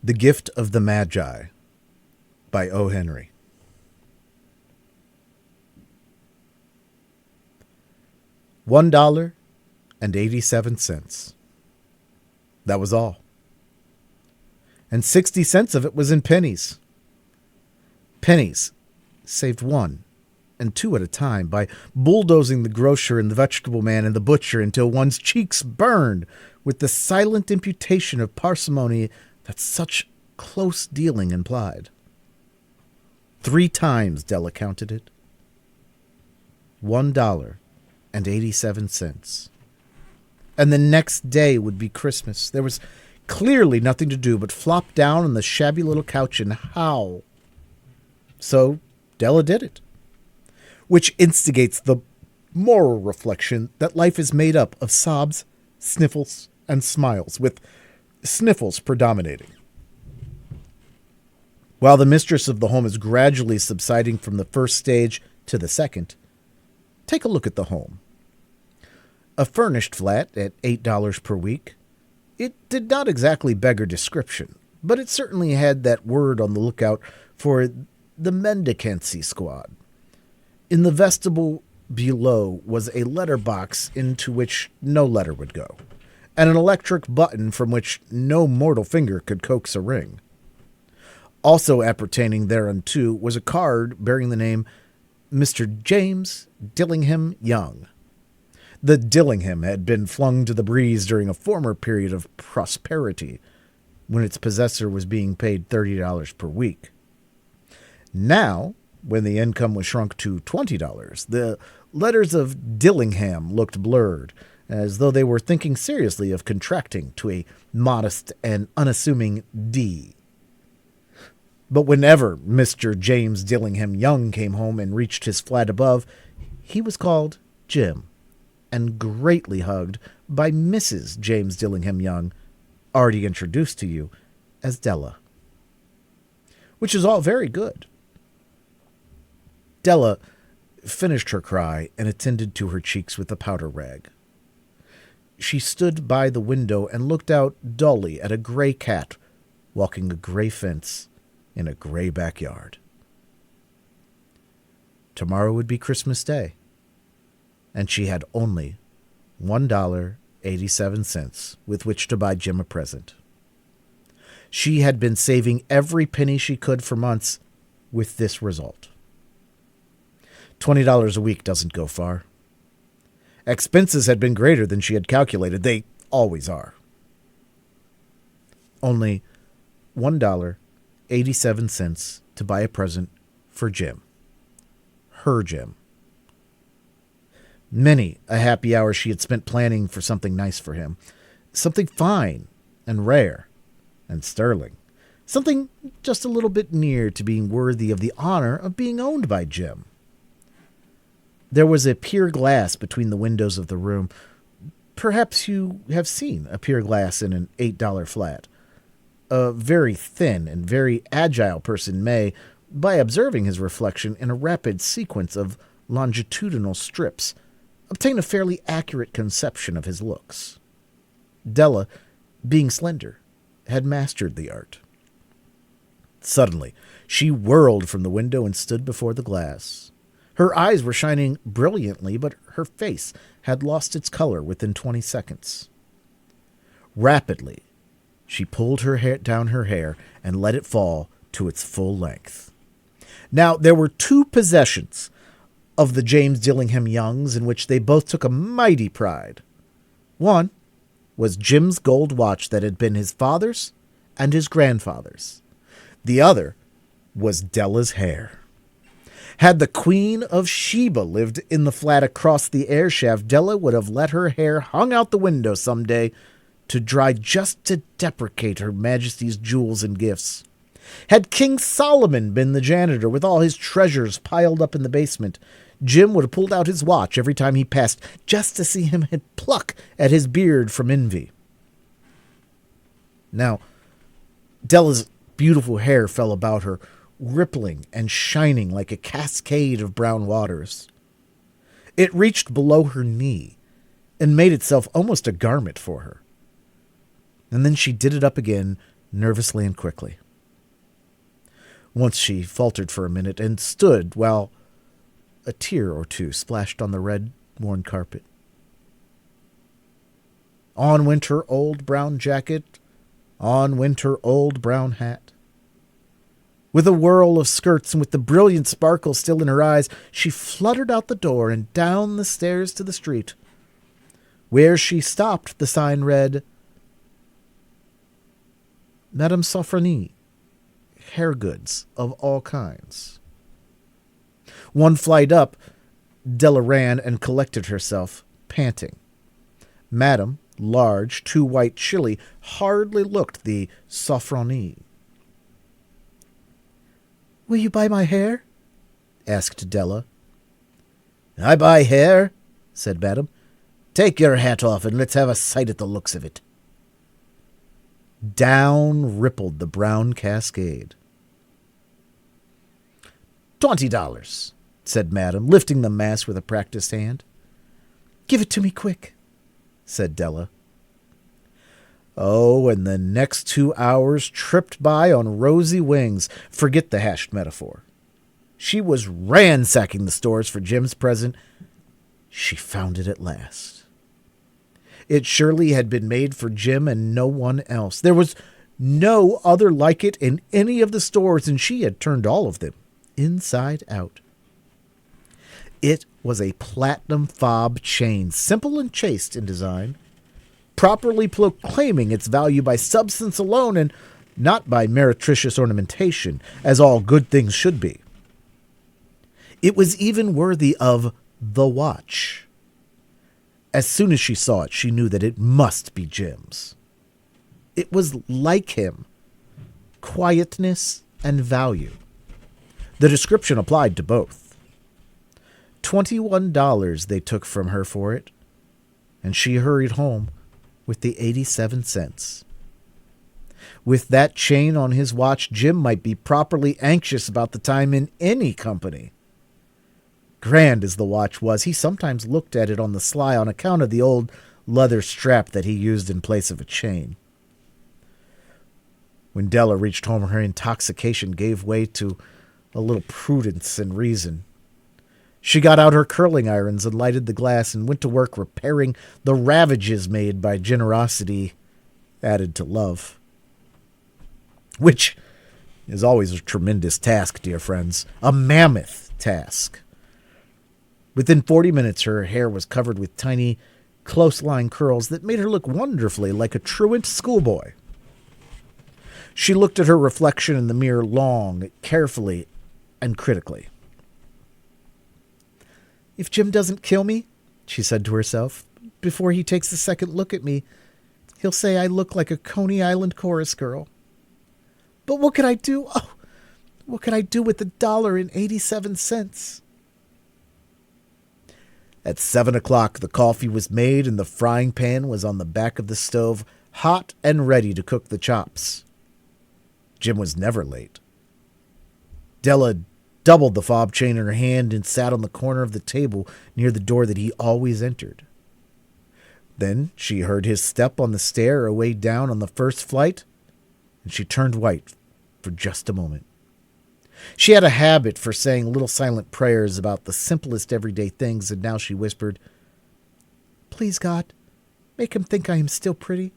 The Gift of the Magi by O. Henry. $1.87. That was all. And 60 cents of it was in pennies. Pennies saved one and two at a time by bulldozing the grocer and the vegetable man and the butcher until one's cheeks burned with the silent imputation of parsimony that such close dealing implied. 3 times Della counted it. $1.87. And the next day would be Christmas. There was clearly nothing to do but flop down on the shabby little couch and howl. So Della did it. Which instigates the moral reflection that life is made up of sobs, sniffles, and smiles, with sniffles predominating. While the mistress of the home is gradually subsiding from the first stage to the second, take a look at the home. A furnished flat at $8 per week. It did not exactly beggar description, but it certainly had that word on the lookout for the mendicancy squad. In the vestibule below was a letter box into which no letter would go, and an electric button from which no mortal finger could coax a ring. Also appertaining thereunto was a card bearing the name Mr. James Dillingham Young. The Dillingham had been flung to the breeze during a former period of prosperity, when its possessor was being paid $30 per week. Now, when the income was shrunk to $20, the letters of Dillingham looked blurred, as though they were thinking seriously of contracting to a modest and unassuming D. But whenever Mr. James Dillingham Young came home and reached his flat above, he was called Jim, and greatly hugged by Mrs. James Dillingham Young, already introduced to you as Della. Which is all very good. Della finished her cry and attended to her cheeks with a powder rag. She stood by the window and looked out dully at a gray cat walking a gray fence in a gray backyard. Tomorrow would be Christmas Day, and she had only $1.87 with which to buy Jim a present. She had been saving every penny she could for months with this result. $20 a week doesn't go far. Expenses had been greater than she had calculated. They always are. Only $1.87 to buy a present for Jim. Her Jim. Many a happy hour she had spent planning for something nice for him. Something fine and rare and sterling. Something just a little bit near to being worthy of the honor of being owned by Jim. There was a pier glass between the windows of the room. Perhaps you have seen a pier glass in an $8 flat. A very thin and very agile person may, by observing his reflection in a rapid sequence of longitudinal strips, obtain a fairly accurate conception of his looks. Della, being slender, had mastered the art. Suddenly, she whirled from the window and stood before the glass. Her eyes were shining brilliantly, but her face had lost its color within 20 seconds. Rapidly, she pulled down her hair and let it fall to its full length. Now, there were 2 possessions of the James Dillingham Youngs in which they both took a mighty pride. One was Jim's gold watch that had been his father's and his grandfather's. The other was Della's hair. Had the Queen of Sheba lived in the flat across the air shaft, Della would have let her hair hung out the window some day to dry just to deprecate Her Majesty's jewels and gifts. Had King Solomon been the janitor with all his treasures piled up in the basement, Jim would have pulled out his watch every time he passed just to see him pluck at his beard from envy. Now, Della's beautiful hair fell about her, rippling and shining like a cascade of brown waters. It reached below her knee and made itself almost a garment for her. And then she did it up again nervously and quickly. Once she faltered for a minute and stood while a tear or two splashed on the red, worn carpet. On went her old brown jacket, on went her old brown hat. With a whirl of skirts and with the brilliant sparkle still in her eyes, she fluttered out the door and down the stairs to the street. Where she stopped, the sign read, Madame Sofronie, hair goods of all kinds. One flight up, Della ran and collected herself, panting. Madame, large, too white chilly, hardly looked the Sofronie. "Will you buy my hair?" asked Della. "I buy hair," said Madame. "Take your hat off and let's have a sight at the looks of it." Down rippled the brown cascade. $20, said Madame, lifting the mass with a practiced hand. "Give it to me quick," said Della. Oh, and the next 2 hours tripped by on rosy wings. Forget the hashed metaphor. She was ransacking the stores for Jim's present. She found it at last. It surely had been made for Jim and no one else. There was no other like it in any of the stores, and she had turned all of them inside out. It was a platinum fob chain, simple and chaste in design, properly proclaiming its value by substance alone and not by meretricious ornamentation, as all good things should be. It was even worthy of the watch. As soon as she saw it, she knew that it must be Jim's. It was like him, quietness and value. The description applied to both. $21 they took from her for it, and she hurried home with the 87 cents. With that chain on his watch, Jim might be properly anxious about the time in any company. Grand as the watch was, he sometimes looked at it on the sly on account of the old leather strap that he used in place of a chain. When Della reached home, her intoxication gave way to a little prudence and reason. She got out her curling irons and lighted the glass and went to work repairing the ravages made by generosity added to love. Which is always a tremendous task, dear friends. A mammoth task. Within 40 minutes, her hair was covered with tiny, close-lying curls that made her look wonderfully like a truant schoolboy. She looked at her reflection in the mirror long, carefully, and critically. "If Jim doesn't kill me," she said to herself, "before he takes a second look at me, he'll say I look like a Coney Island chorus girl. But what could I do? Oh, what could I do with $1.87? At 7 o'clock, the coffee was made and the frying pan was on the back of the stove, hot and ready to cook the chops. Jim was never late. Della doubled the fob chain in her hand and sat on the corner of the table near the door that he always entered. Then she heard his step on the stair away down on the first flight, and she turned white for just a moment. She had a habit for saying little silent prayers about the simplest everyday things, and now she whispered, "Please, God, make him think I am still pretty."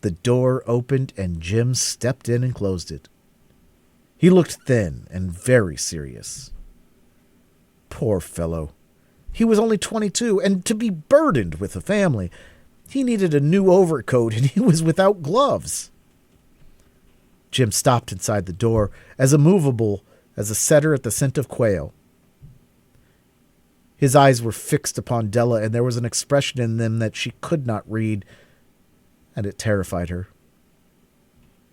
The door opened and Jim stepped in and closed it. He looked thin and very serious. Poor fellow. He was only 22, and to be burdened with a family. He needed a new overcoat, and he was without gloves. Jim stopped inside the door, as immovable as a setter at the scent of quail. His eyes were fixed upon Della, and there was an expression in them that she could not read, and it terrified her.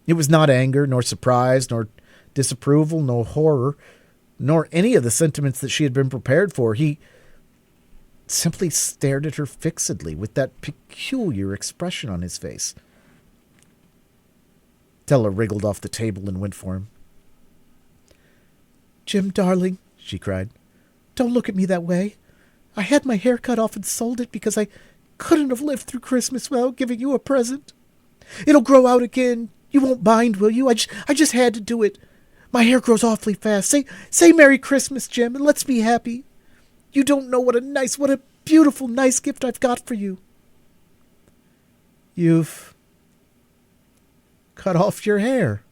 It was not anger, nor surprise, nor disapproval, nor horror, nor any of the sentiments that she had been prepared for. He simply stared at her fixedly with that peculiar expression on his face. Della wriggled off the table and went for him. "Jim, darling," she cried, "don't look at me that way. I had my hair cut off and sold it because I couldn't have lived through Christmas without giving you a present. It'll grow out again. You won't mind, will you? I just had to do it. My hair grows awfully fast. Say Merry Christmas, Jim, and let's be happy. You don't know what a beautiful, nice gift I've got for you. You've cut off your hair?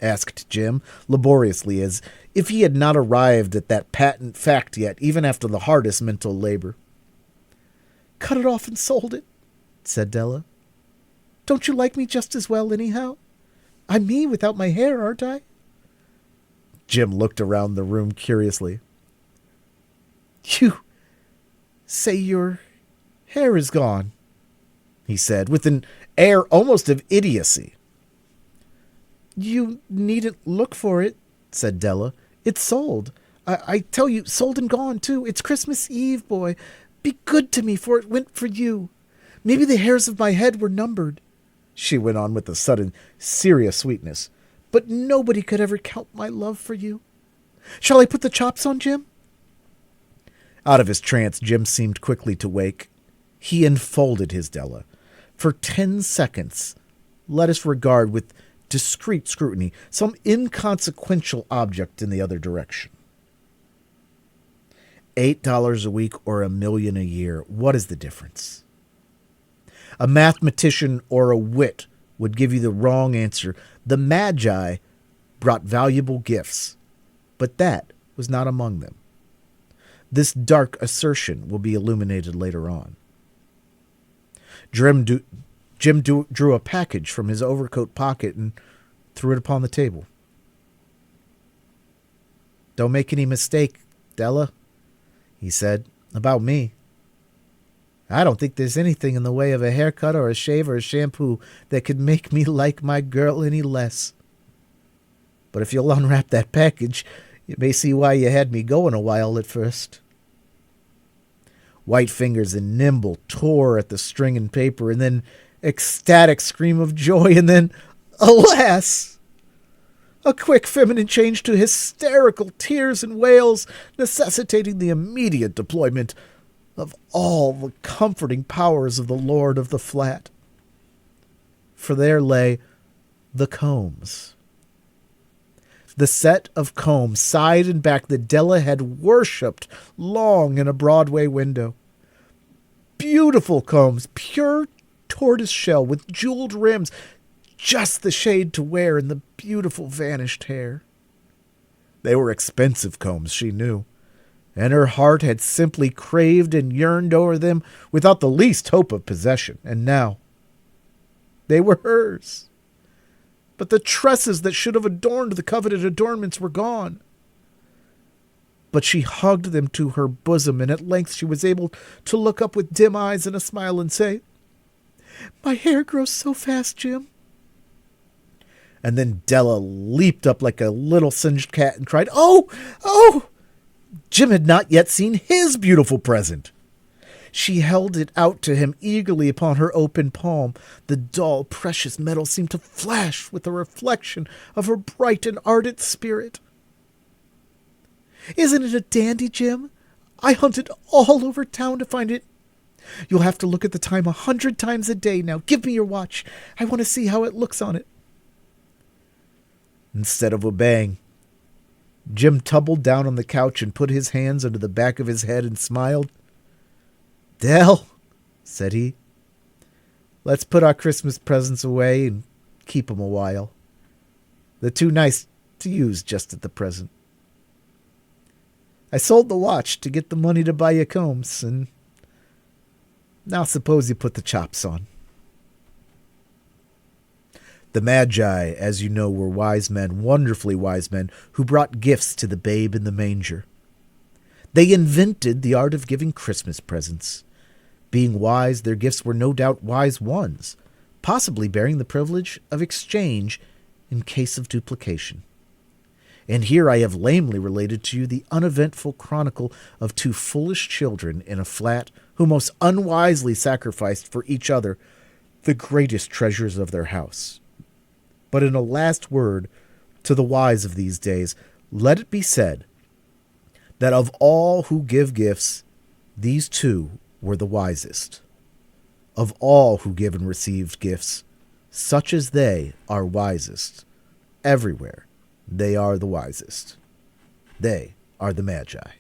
Asked Jim, laboriously, as if he had not arrived at that patent fact yet, even after the hardest mental labor. Cut it off and sold it, said Della. Don't you like me just as well, anyhow? I'm me without my hair, aren't I? Jim looked around the room curiously. You say your hair is gone, he said, with an air almost of idiocy. You needn't look for it, said Della. It's sold. I tell you, sold and gone, too. It's Christmas Eve, boy. Be good to me, for it went for you. Maybe the hairs of my head were numbered, she went on with a sudden, serious sweetness. But nobody could ever count my love for you. Shall I put the chops on, Jim? Out of his trance, Jim seemed quickly to wake. He enfolded his Della. For 10 seconds, let us regard with discreet scrutiny some inconsequential object in the other direction. $8 a week or $1 million a year, what is the difference? A mathematician or a wit would give you the wrong answer. The Magi brought valuable gifts, but that was not among them. This dark assertion will be illuminated later on. Jim drew a package from his overcoat pocket and threw it upon the table. Don't make any mistake, Della, he said, about me. I don't think there's anything in the way of a haircut or a shave or a shampoo that could make me like my girl any less. But if you'll unwrap that package, you may see why you had me going a while at first. White fingers and nimble tore at the string and paper, and then ecstatic scream of joy, and then, alas! A quick feminine change to hysterical tears and wails, necessitating the immediate deployment of all the comforting powers of the Lord of the Flat. For there lay the combs. The set of combs, side and back, that Della had worshipped long in a Broadway window. Beautiful combs, pure tortoise shell with jeweled rims, just the shade to wear in the beautiful vanished hair. They were expensive combs, she knew, and her heart had simply craved and yearned over them without the least hope of possession. And now they were hers. But the tresses that should have adorned the coveted adornments were gone. But she hugged them to her bosom, and at length she was able to look up with dim eyes and a smile and say, My hair grows so fast, Jim. And then Della leaped up like a little singed cat and cried, Oh! Oh! Jim had not yet seen his beautiful present. She held it out to him eagerly upon her open palm. The dull, precious metal seemed to flash with the reflection of her bright and ardent spirit. Isn't it a dandy, Jim? I hunted all over town to find it. You'll have to look at the time 100 times a day now. Give me your watch. I want to see how it looks on it. Instead of obeying, Jim tumbled down on the couch and put his hands under the back of his head and smiled. Dell, said he, let's put our Christmas presents away and keep 'em a while. They're too nice to use just at the present. I sold the watch to get the money to buy you combs, and now suppose you put the chops on. The Magi, as you know, were wise men, wonderfully wise men, who brought gifts to the babe in the manger. They invented the art of giving Christmas presents. Being wise, their gifts were no doubt wise ones, possibly bearing the privilege of exchange in case of duplication. And here I have lamely related to you the uneventful chronicle of two foolish children in a flat who most unwisely sacrificed for each other the greatest treasures of their house. But in a last word to the wise of these days, let it be said that of all who give gifts, these two were the wisest. Of all who give and receive gifts, such as they are wisest. Everywhere they are the wisest. They are the Magi.